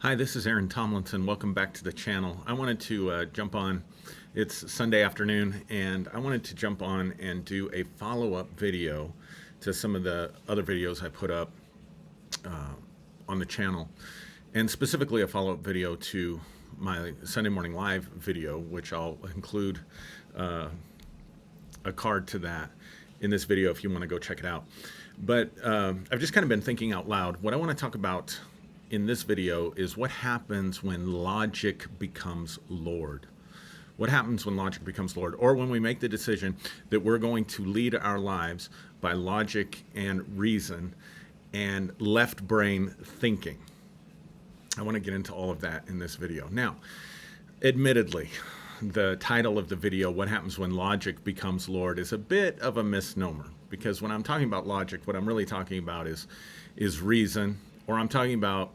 Hi, this is Aaron Tomlinson. Welcome back to the channel. I wanted to jump on. It's Sunday afternoon, and I wanted to jump on and do a follow-up video to some of the other videos I put up on the channel, and specifically a follow-up video to my Sunday Morning Live video, which I'll include a card to that in this video if you want to go check it out. But I've just kind of been thinking out loud. What I want to talk about in this video is what happens when logic becomes Lord. What happens when logic becomes Lord, or when we make the decision that we're going to lead our lives by logic and reason and left brain thinking. I want to get into all of that in this video. Now, admittedly, the title of the video, What Happens When Logic Becomes Lord, is a bit of a misnomer, because when I'm talking about logic, what I'm really talking about is reason, or I'm talking about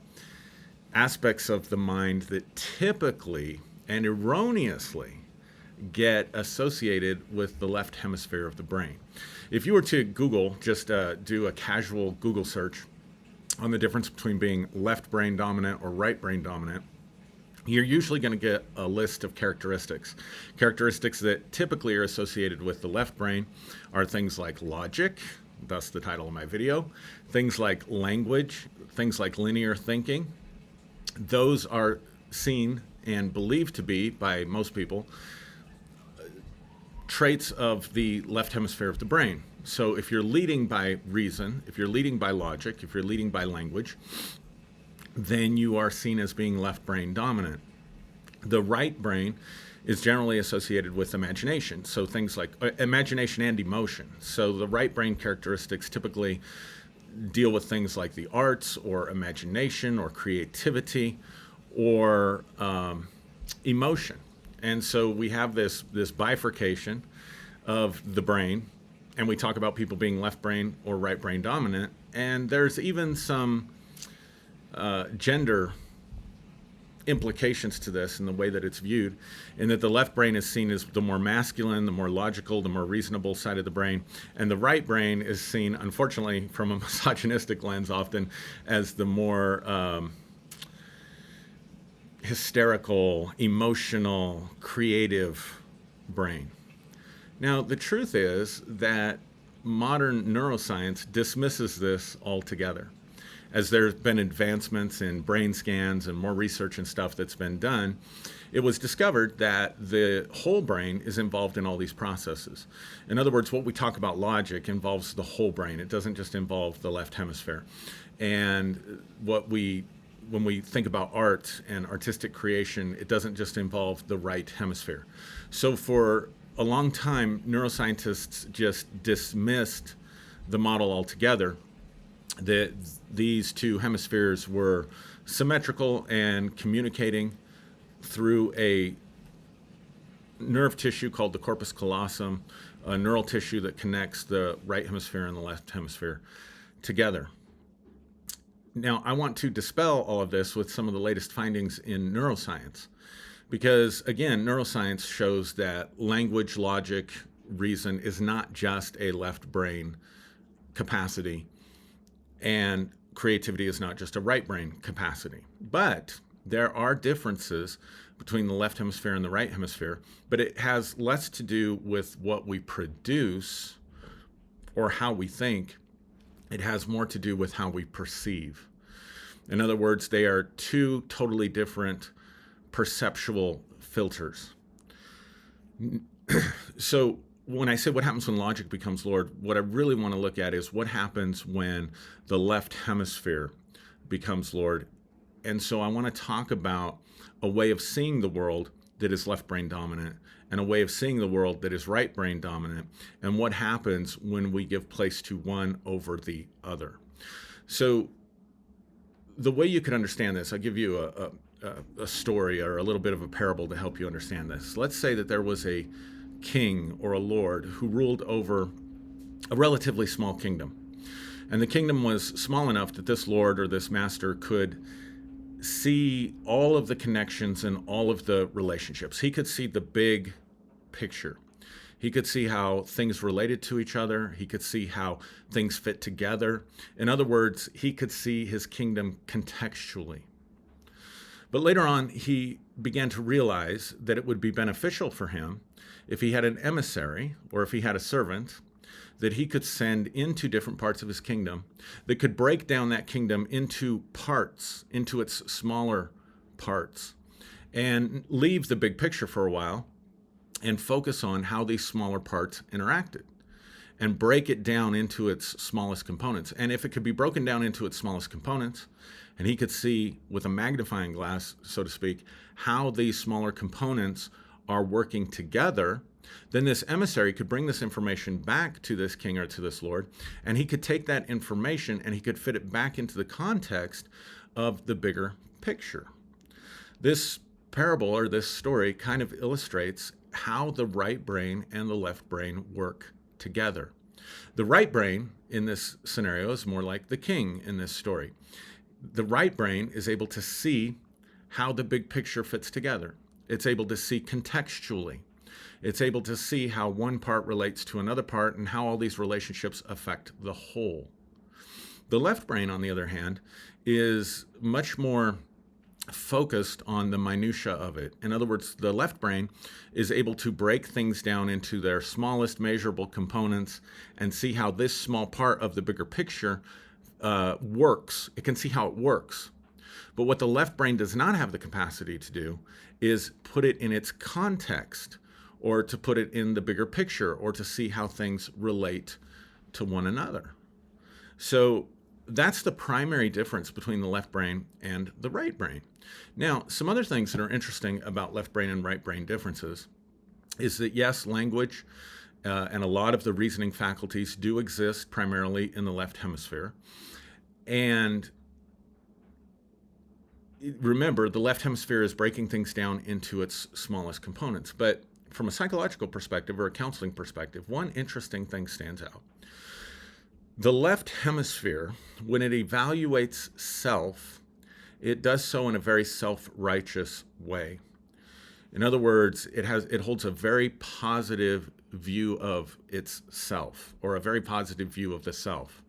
aspects of the mind that typically and erroneously get associated with the left hemisphere of the brain. If you were to Google, just do a casual Google search on the difference between being left brain dominant or right brain dominant, you're usually going to get a list of characteristics. Characteristics that typically are associated with the left brain are things like logic, thus the title of my video, things like language, things like linear thinking. Those are seen and believed to be, by most people, traits of the left hemisphere of the brain. So if you're leading by reason, if you're leading by logic, if you're leading by language, then you are seen as being left brain dominant. The right brain is generally associated with imagination. So things like imagination and emotion. So the right brain characteristics typically deal with things like the arts or imagination or creativity or emotion. And so we have this bifurcation of the brain, and we talk about people being left brain or right brain dominant. And there's even some gender implications to this in the way that it's viewed, in that the left brain is seen as the more masculine, the more logical, the more reasonable side of the brain, and the right brain is seen, unfortunately, from a misogynistic lens often, as the more hysterical, emotional, creative brain. Now, the truth is that modern neuroscience dismisses this altogether. As there's been advancements in brain scans and more research and stuff that's been done, it was discovered that the whole brain is involved in all these processes. In other words, what we talk about logic involves the whole brain. It doesn't just involve the left hemisphere. And when we think about art and artistic creation, it doesn't just involve the right hemisphere. So for a long time, neuroscientists just dismissed the model altogether, that these two hemispheres were symmetrical and communicating through a nerve tissue called the corpus callosum, a neural tissue that connects the right hemisphere and the left hemisphere together. Now, I want to dispel all of this with some of the latest findings in neuroscience, because, again, neuroscience shows that language, logic, reason is not just a left brain capacity, and creativity is not just a right brain capacity. But there are differences between the left hemisphere and the right hemisphere, but it has less to do with what we produce or how we think. It has more to do with how we perceive. In other words, they are two totally different perceptual filters. So when I say what happens when logic becomes Lord, what I really want to look at is what happens when the left hemisphere becomes Lord. And so I want to talk about a way of seeing the world that is left brain dominant and a way of seeing the world that is right brain dominant, and what happens when we give place to one over the other. So the way you could understand this, I'll give you a story or a little bit of a parable to help you understand this. Let's say that there was a king or a lord who ruled over a relatively small kingdom. And the kingdom was small enough that this lord or this master could see all of the connections and all of the relationships. He could see the big picture. He could see how things related to each other. He could see how things fit together. In other words, he could see his kingdom contextually. But later on, he began to realize that it would be beneficial for him if he had an emissary or if he had a servant that he could send into different parts of his kingdom that could break down that kingdom into parts, into its smaller parts, and leave the big picture for a while and focus on how these smaller parts interacted and break it down into its smallest components. And if it could be broken down into its smallest components, and he could see with a magnifying glass, so to speak, how these smaller components are working together, then this emissary could bring this information back to this king or to this lord, and he could take that information and he could fit it back into the context of the bigger picture. This parable or this story kind of illustrates how the right brain and the left brain work together. The right brain in this scenario is more like the king in this story. The right brain is able to see how the big picture fits together. It's able to see contextually. It's able to see how one part relates to another part and how all these relationships affect the whole. The left brain, on the other hand, is much more focused on the minutia of it. In other words, the left brain is able to break things down into their smallest measurable components and see how this small part of the bigger picture works. It can see how it works. But what the left brain does not have the capacity to do is put it in its context, or to put it in the bigger picture, or to see how things relate to one another. So that's the primary difference between the left brain and the right brain. Now, some other things that are interesting about left brain and right brain differences is that, yes, language and a lot of the reasoning faculties do exist primarily in the left hemisphere. And remember, the left hemisphere is breaking things down into its smallest components. But from a psychological perspective or a counseling perspective, one interesting thing stands out. The left hemisphere, when it evaluates self, it does so in a very self-righteous way. In other words, it holds a very positive view of its self, or a very positive view of the self.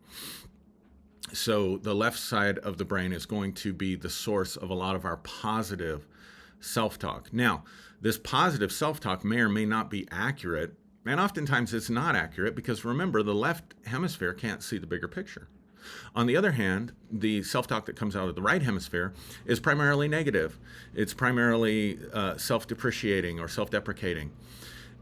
So the left side of the brain is going to be the source of a lot of our positive self-talk. Now, this positive self-talk may or may not be accurate, and oftentimes it's not accurate because, remember, the left hemisphere can't see the bigger picture. On the other hand, the self-talk that comes out of the right hemisphere is primarily negative. It's primarily self-depreciating or self-deprecating.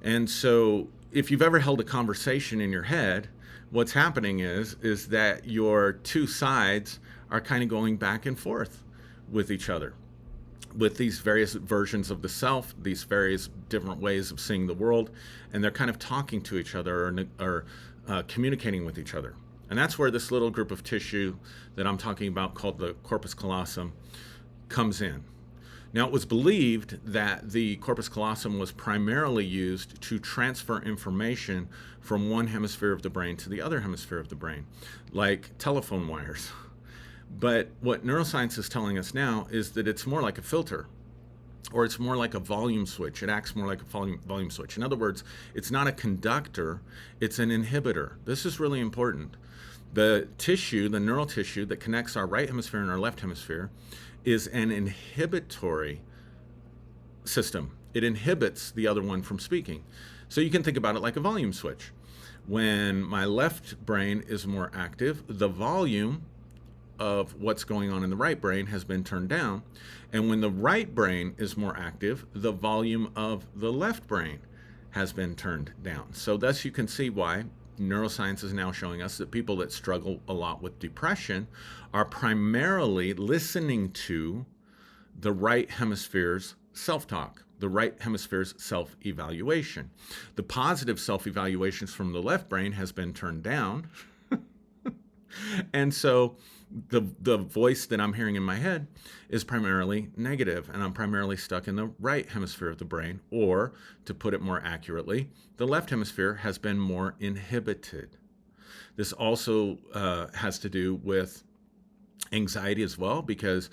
And so if you've ever held a conversation in your head, what's happening is that your two sides are kind of going back and forth with each other, with these various versions of the self, these various different ways of seeing the world, and they're kind of talking to each other or communicating with each other. And that's where this little group of tissue that I'm talking about, called the corpus callosum, comes in. Now, it was believed that the corpus callosum was primarily used to transfer information from one hemisphere of the brain to the other hemisphere of the brain, like telephone wires. But what neuroscience is telling us now is that it's more like a filter, or it's more like a volume switch. It acts more like a volume switch. In other words, it's not a conductor, it's an inhibitor. This is really important. The tissue, the neural tissue that connects our right hemisphere and our left hemisphere, is an inhibitory system. It inhibits the other one from speaking. So you can think about it like a volume switch. When my left brain is more active, the volume of what's going on in the right brain has been turned down. And when the right brain is more active, the volume of the left brain has been turned down. So thus you can see why neuroscience is now showing us that people that struggle a lot with depression are primarily listening to the right hemisphere's self-talk, the right hemisphere's self-evaluation. The positive self-evaluations from the left brain has been turned down. And so the voice that I'm hearing in my head is primarily negative, and I'm primarily stuck in the right hemisphere of the brain, or to put it more accurately, the left hemisphere has been more inhibited. This also has to do with Anxiety as well, because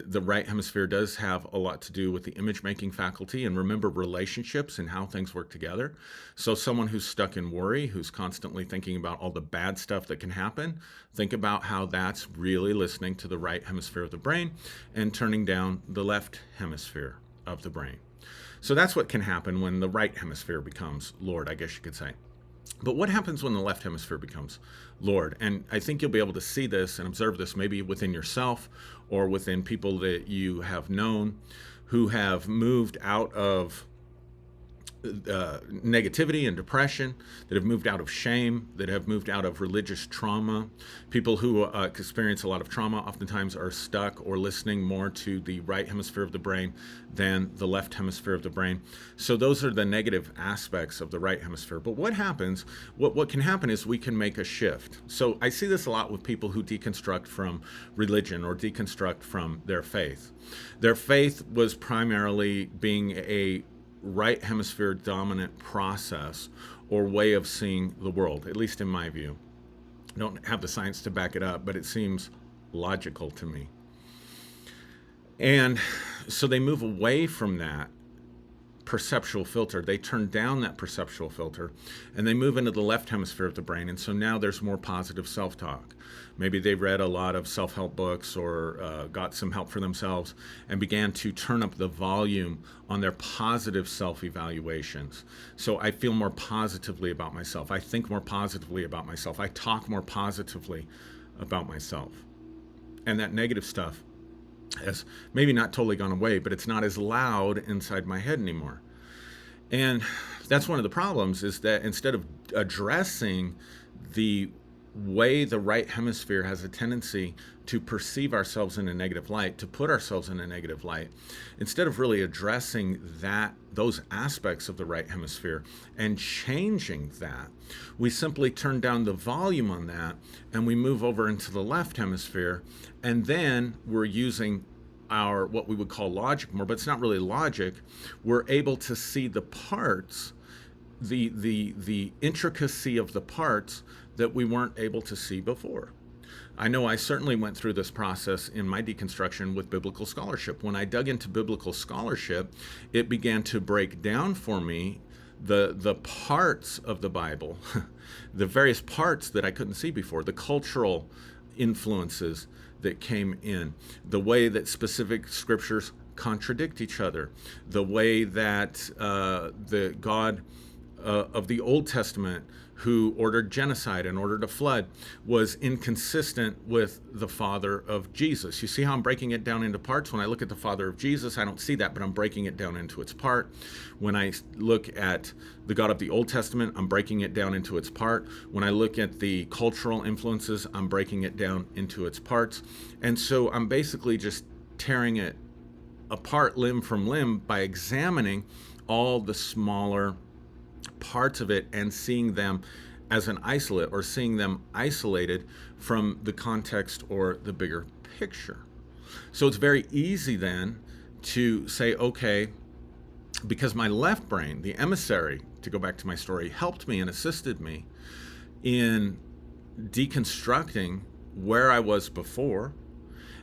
the right hemisphere does have a lot to do with the image making faculty and remember relationships and how things work together. So someone who's stuck in worry, who's constantly thinking about all the bad stuff that can happen, think about how that's really listening to the right hemisphere of the brain and turning down the left hemisphere of the brain. So that's what can happen when the right hemisphere becomes Lord, I guess you could say. But what happens when the left hemisphere becomes Lord? And I think you'll be able to see this and observe this maybe within yourself or within people that you have known who have moved out of negativity and depression, that have moved out of shame, that have moved out of religious trauma. People who experience a lot of trauma oftentimes are stuck or listening more to the right hemisphere of the brain than the left hemisphere of the brain. So those are the negative aspects of the right hemisphere. But what happens, what can happen is we can make a shift. So I see this a lot with people who deconstruct from religion or deconstruct from their faith. Their faith was primarily being a right hemisphere dominant process or way of seeing the world, at least in my view. I don't have the science to back it up, but it seems logical to me. And so they move away from that perceptual filter. They turn down that perceptual filter and they move into the left hemisphere of the brain. And so now there's more positive self-talk. Maybe they read a lot of self-help books or got some help for themselves and began to turn up the volume on their positive self-evaluations. So I feel more positively about myself. I think more positively about myself. I talk more positively about myself. And that negative stuff has maybe not totally gone away, but it's not as loud inside my head anymore. And that's one of the problems, is that instead of addressing the way the right hemisphere has a tendency to perceive ourselves in a negative light, to put ourselves in a negative light, instead of really addressing those aspects of the right hemisphere and changing that, we simply turn down the volume on that and we move over into the left hemisphere, and then we're using our what we would call logic more, but it's not really logic. We're able to see the parts, the intricacy of the parts that we weren't able to see before. I know I certainly went through this process in my deconstruction with biblical scholarship. When I dug into biblical scholarship, it began to break down for me the parts of the Bible, the various parts that I couldn't see before, the cultural influences that came in, the way that specific scriptures contradict each other, the way that the God of the Old Testament, who ordered genocide and ordered a flood, was inconsistent with the Father of Jesus. You see how I'm breaking it down into parts? When I look at the Father of Jesus, I don't see that, but I'm breaking it down into its part. When I look at the God of the Old Testament, I'm breaking it down into its part. When I look at the cultural influences, I'm breaking it down into its parts. And so I'm basically just tearing it apart limb from limb by examining all the smaller parts of it and seeing them as an isolate, or seeing them isolated from the context or the bigger picture. So it's very easy then to say, okay, because my left brain, the emissary, to go back to my story, helped me and assisted me in deconstructing where I was before,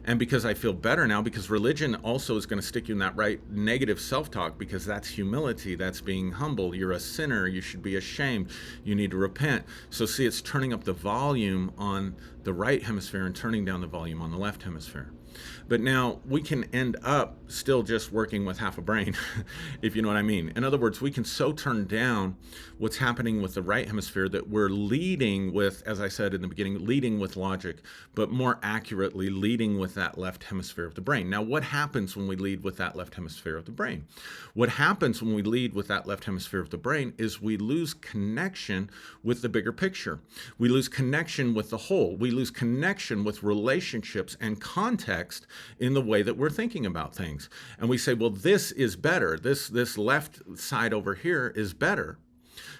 and because I feel better now, because religion also is going to stick you in that right negative self-talk, because that's humility, that's being humble. You're a sinner, you should be ashamed, you need to repent. So see, it's turning up the volume on the right hemisphere and turning down the volume on the left hemisphere. But now we can end up still just working with half a brain, if you know what I mean. In other words, we can so turn down what's happening with the right hemisphere that we're leading with, as I said in the beginning, leading with logic, but more accurately leading with that left hemisphere of the brain. Now, what happens when we lead with that left hemisphere of the brain? What happens when we lead with that left hemisphere of the brain is we lose connection with the bigger picture. We lose connection with the whole. We lose connection with relationships and context in the way that we're thinking about things. And we say, well, this is better. This left side over here is better.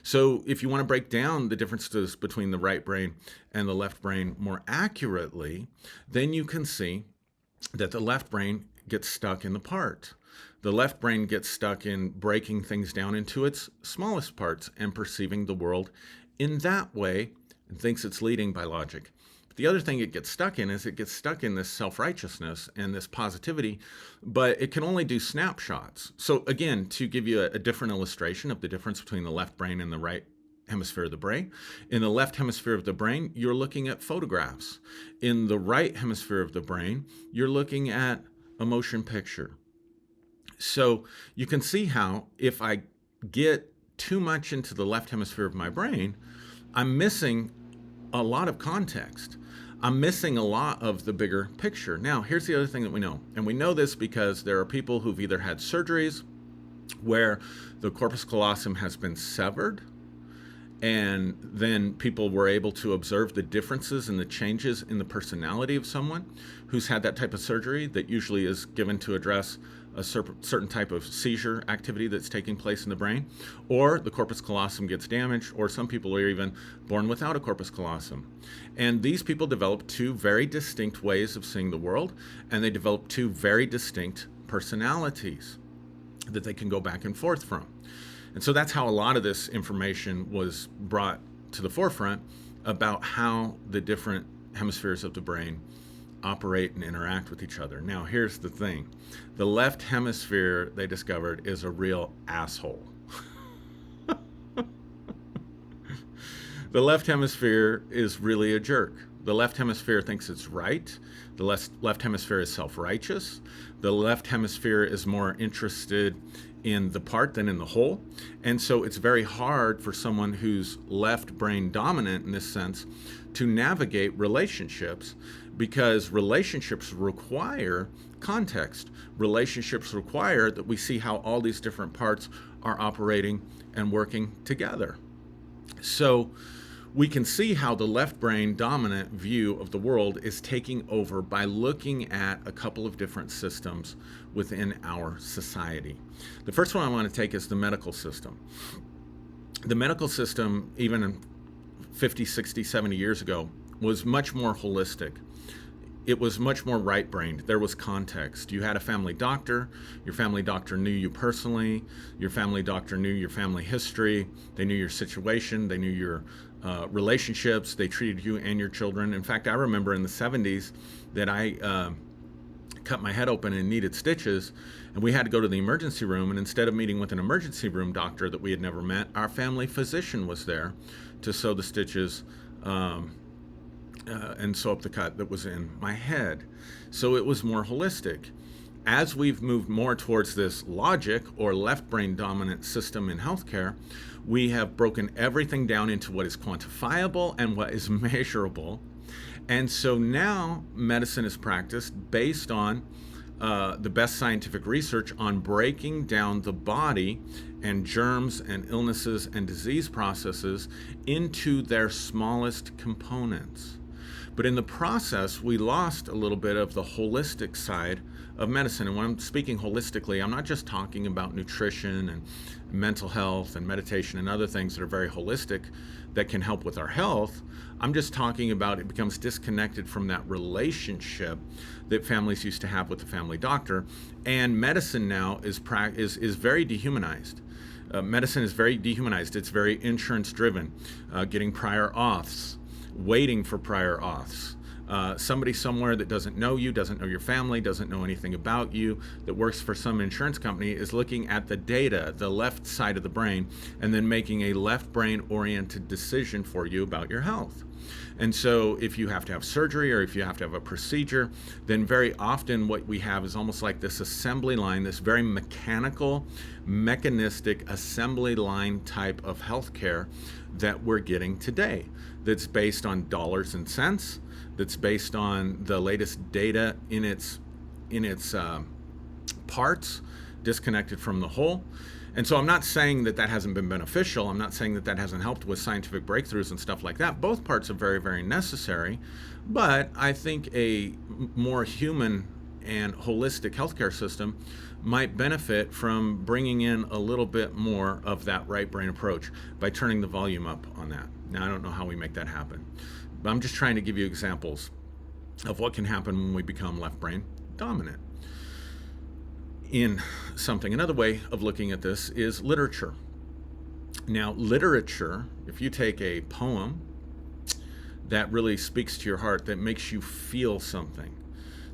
So if you want to break down the differences between the right brain and the left brain more accurately, then you can see that the left brain gets stuck in the part. The left brain gets stuck in breaking things down into its smallest parts and perceiving the world in that way, and thinks it's leading by logic. But the other thing it gets stuck in is it gets stuck in this self-righteousness and this positivity, but it can only do snapshots. So again, to give you a different illustration of the difference between the left brain and the right hemisphere of the brain. In the left hemisphere of the brain, you're looking at photographs. In the right hemisphere of the brain, you're looking at a motion picture. So you can see how if I get too much into the left hemisphere of my brain, I'm missing a lot of context. I'm missing a lot of the bigger picture. Now, here's the other thing that we know. And we know this because there are people who've either had surgeries where the corpus callosum has been severed, and then people were able to observe the differences and the changes in the personality of someone who's had that type of surgery that usually is given to address a certain type of seizure activity that's taking place in the brain, or the corpus callosum gets damaged, or some people are even born without a corpus callosum. And these people develop two very distinct ways of seeing the world, and they develop two very distinct personalities that they can go back and forth from. And so that's how a lot of this information was brought to the forefront about how the different hemispheres of the brain operate and interact with each other. Now, here's the thing. The left hemisphere, they discovered, is a real asshole. The left hemisphere is really a jerk. The left hemisphere thinks it's right. The left hemisphere is self-righteous. The left hemisphere is more interested in the part than in the whole. And so it's very hard for someone who's left brain dominant in this sense to navigate relationships, because relationships require context. Relationships require that we see how all these different parts are operating and working together. So we can see how the left brain dominant view of the world is taking over by looking at a couple of different systems within our society. The first one I want to take is the medical system. The medical system, even 50, 60, 70 years ago, was much more holistic. It was much more right-brained. There was context. You had a family doctor. Your family doctor knew you personally. Your family doctor knew your family history. They knew your situation. They knew your relationships. They treated you and your children. In fact, I remember in the 70s that I cut my head open and needed stitches, and we had to go to the emergency room, and instead of meeting with an emergency room doctor that we had never met, our family physician was there to sew the stitches and sew up the cut that was in my head. So it was more holistic. As we've moved more towards this logic or left brain dominant system in healthcare, we have broken everything down into what is quantifiable and what is measurable. And so now medicine is practiced based on the best scientific research on breaking down the body and germs and illnesses and disease processes into their smallest components. But in the process, we lost a little bit of the holistic side of medicine. And when I'm speaking holistically, I'm not just talking about nutrition and mental health and meditation and other things that are very holistic that can help with our health. I'm just talking about it becomes disconnected from that relationship that families used to have with the family doctor. And medicine now is very dehumanized. Medicine is very dehumanized. It's very insurance driven, getting prior auths, waiting for prior auths. Somebody somewhere that doesn't know you, doesn't know your family, doesn't know anything about you, that works for some insurance company is looking at the data, the left side of the brain, and then making a left brain oriented decision for you about your health. And so if you have to have surgery or if you have to have a procedure, then very often what we have is almost like this assembly line, this very mechanical, mechanistic assembly line type of healthcare that we're getting today, that's based on dollars and cents, that's based on the latest data in its parts, disconnected from the whole. And so I'm not saying that that hasn't been beneficial. I'm not saying that that hasn't helped with scientific breakthroughs and stuff like that. Both parts are very, very necessary. But I think a more human and holistic healthcare system might benefit from bringing in a little bit more of that right brain approach by turning the volume up on that. Now, I don't know how we make that happen, but I'm just trying to give you examples of what can happen when we become left brain dominant in something. Another way of looking at this is literature. Now, literature, if you take a poem that really speaks to your heart, that makes you feel something,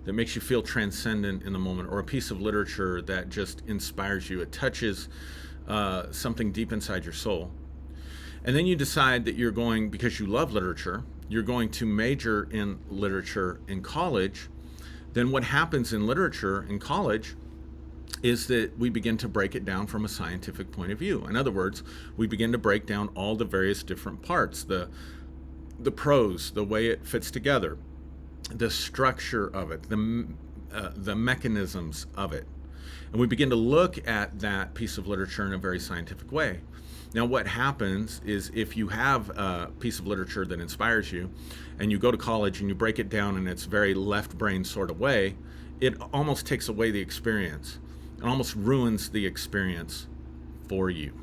that makes you feel transcendent in the moment, or a piece of literature that just inspires you. It touches something deep inside your soul. And then you decide that you're going, because you love literature, you're going to major in literature in college. Then what happens in literature in college is that we begin to break it down from a scientific point of view. In other words, we begin to break down all the various different parts, the prose, the way it fits together, the structure of it, the mechanisms of it. And we begin to look at that piece of literature in a very scientific way. Now, what happens is if you have a piece of literature that inspires you and you go to college and you break it down in its very left brain sort of way, it almost takes away the experience. It almost ruins the experience for you.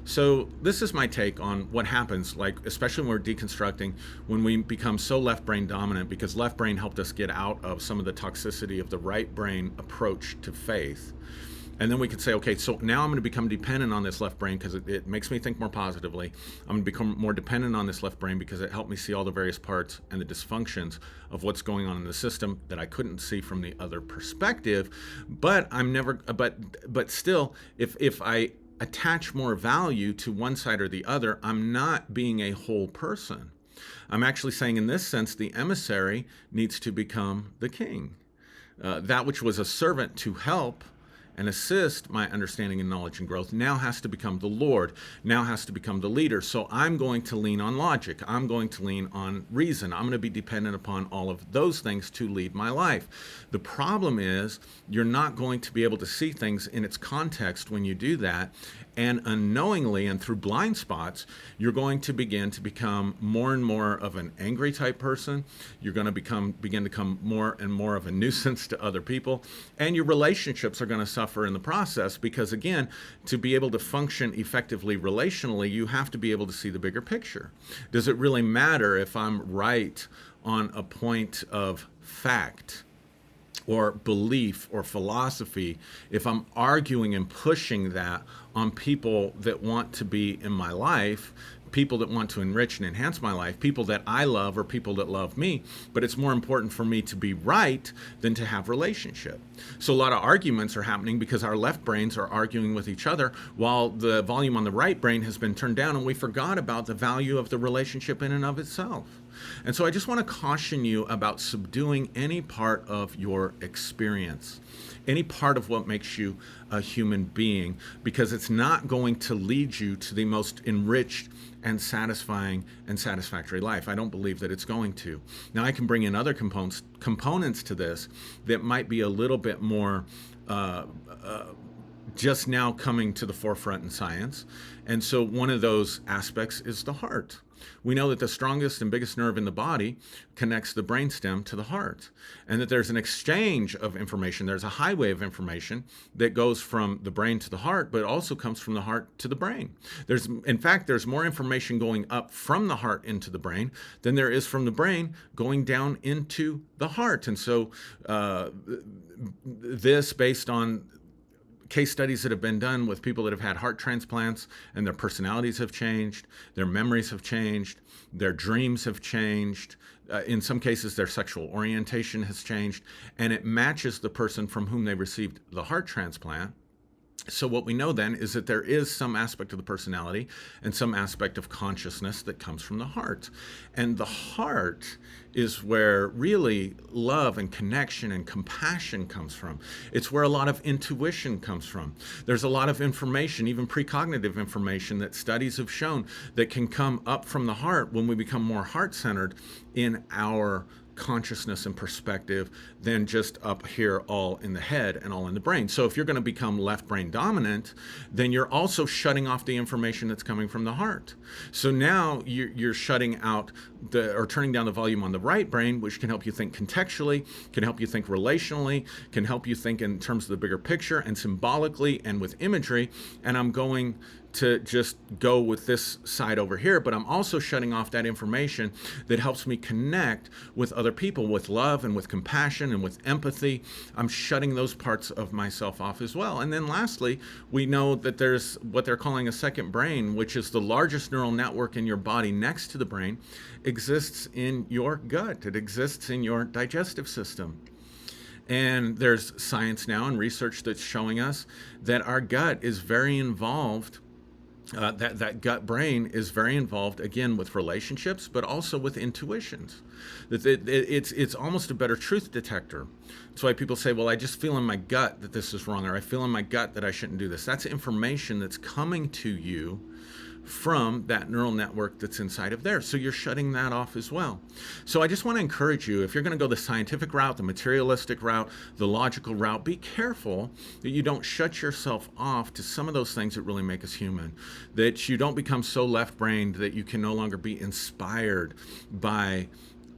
So this is my take on what happens, like especially when we're deconstructing, when we become so left brain dominant, because left brain helped us get out of some of the toxicity of the right brain approach to faith. And then we could say, okay, so now I'm going to become dependent on this left brain because it makes me think more positively. I'm going to become more dependent on this left brain because it helped me see all the various parts and the dysfunctions of what's going on in the system that I couldn't see from the other perspective. But but still, if I attach more value to one side or the other, I'm not being a whole person. I'm actually saying, in this sense, the emissary needs to become the king. That which was a servant to help and assist my understanding and knowledge and growth now has to become the Lord, now has to become the leader. So I'm going to lean on logic. I'm going to lean on reason. I'm going to be dependent upon all of those things to lead my life. The problem is you're not going to be able to see things in its context when you do that. And unknowingly and through blind spots, you're going to begin to become more and more of an angry type person. You're going to begin to become more and more of a nuisance to other people. And your relationships are going to suffer in the process because, again, to be able to function effectively relationally, you have to be able to see the bigger picture. Does it really matter if I'm right on a point of fact or belief or philosophy, if I'm arguing and pushing that on people that want to be in my life, people that want to enrich and enhance my life, people that I love or people that love me? But it's more important for me to be right than to have relationship. So a lot of arguments are happening because our left brains are arguing with each other while the volume on the right brain has been turned down, and we forgot about the value of the relationship in and of itself. And so I just want to caution you about subduing any part of your experience, any part of what makes you a human being, because it's not going to lead you to the most enriched and satisfying and satisfactory life. I don't believe that it's going to. Now, I can bring in other components to this that might be a little bit more just now coming to the forefront in science. And so one of those aspects is the heart. We know that the strongest and biggest nerve in the body connects the brainstem to the heart, and that there's an exchange of information. There's a highway of information that goes from the brain to the heart, but it also comes from the heart to the brain. In fact, there's more information going up from the heart into the brain than there is from the brain going down into the heart. And so this, based on case studies that have been done with people that have had heart transplants, and their personalities have changed, their memories have changed, their dreams have changed. In some cases, their sexual orientation has changed, and it matches the person from whom they received the heart transplant. So what we know then is that there is some aspect of the personality and some aspect of consciousness that comes from the heart. And the heart is where really love and connection and compassion comes from. It's where a lot of intuition comes from. There's a lot of information, even precognitive information, that studies have shown that can come up from the heart when we become more heart-centered in our consciousness and perspective than just up here all in the head and all in the brain. So if you're going to become left brain dominant, then you're also shutting off the information that's coming from the heart. So now you're shutting out or turning down the volume on the right brain, which can help you think contextually, can help you think relationally, can help you think in terms of the bigger picture and symbolically and with imagery. And I'm going to just go with this side over here, but I'm also shutting off that information that helps me connect with other people with love and with compassion and with empathy. I'm shutting those parts of myself off as well. And then lastly, we know that there's what they're calling a second brain, which is the largest neural network in your body next to the brain, exists in your gut. It exists in your digestive system. And there's science now and research that's showing us that our gut is very involved. That gut brain is very involved, again, with relationships, but also with intuitions. It's almost a better truth detector. That's why people say, well, I just feel in my gut that this is wrong, or I feel in my gut that I shouldn't do this. That's information that's coming to you from that neural network that's inside of there. So you're shutting that off as well. So I just want to encourage you, if you're going to go the scientific route, the materialistic route, the logical route, be careful that you don't shut yourself off to some of those things that really make us human, that you don't become so left-brained that you can no longer be inspired by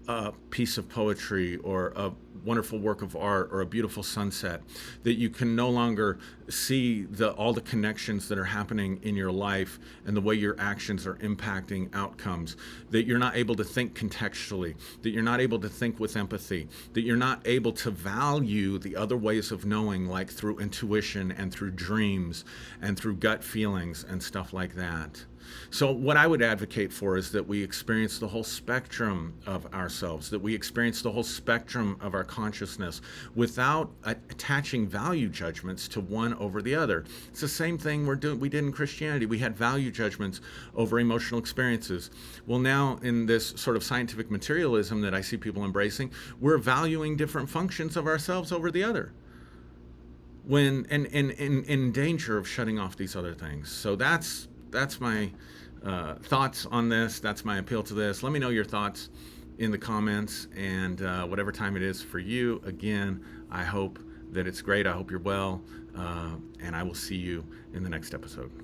a piece of poetry or a wonderful work of art or a beautiful sunset, that you can no longer see all the connections that are happening in your life and the way your actions are impacting outcomes, that you're not able to think contextually, that you're not able to think with empathy, that you're not able to value the other ways of knowing, like through intuition and through dreams and through gut feelings and stuff like that. So what I would advocate for is that we experience the whole spectrum of ourselves, that we experience the whole spectrum of our consciousness without attaching value judgments to one over the other. It's the same thing we did in Christianity. We had value judgments over emotional experiences. Well, now in this sort of scientific materialism that I see people embracing, we're valuing different functions of ourselves over the other, when in danger of shutting off these other things. So that's my thoughts on this. That's my appeal to this. Let me know your thoughts in the comments, and whatever time it is for you. Again, I hope that it's great. I hope you're well, and I will see you in the next episode.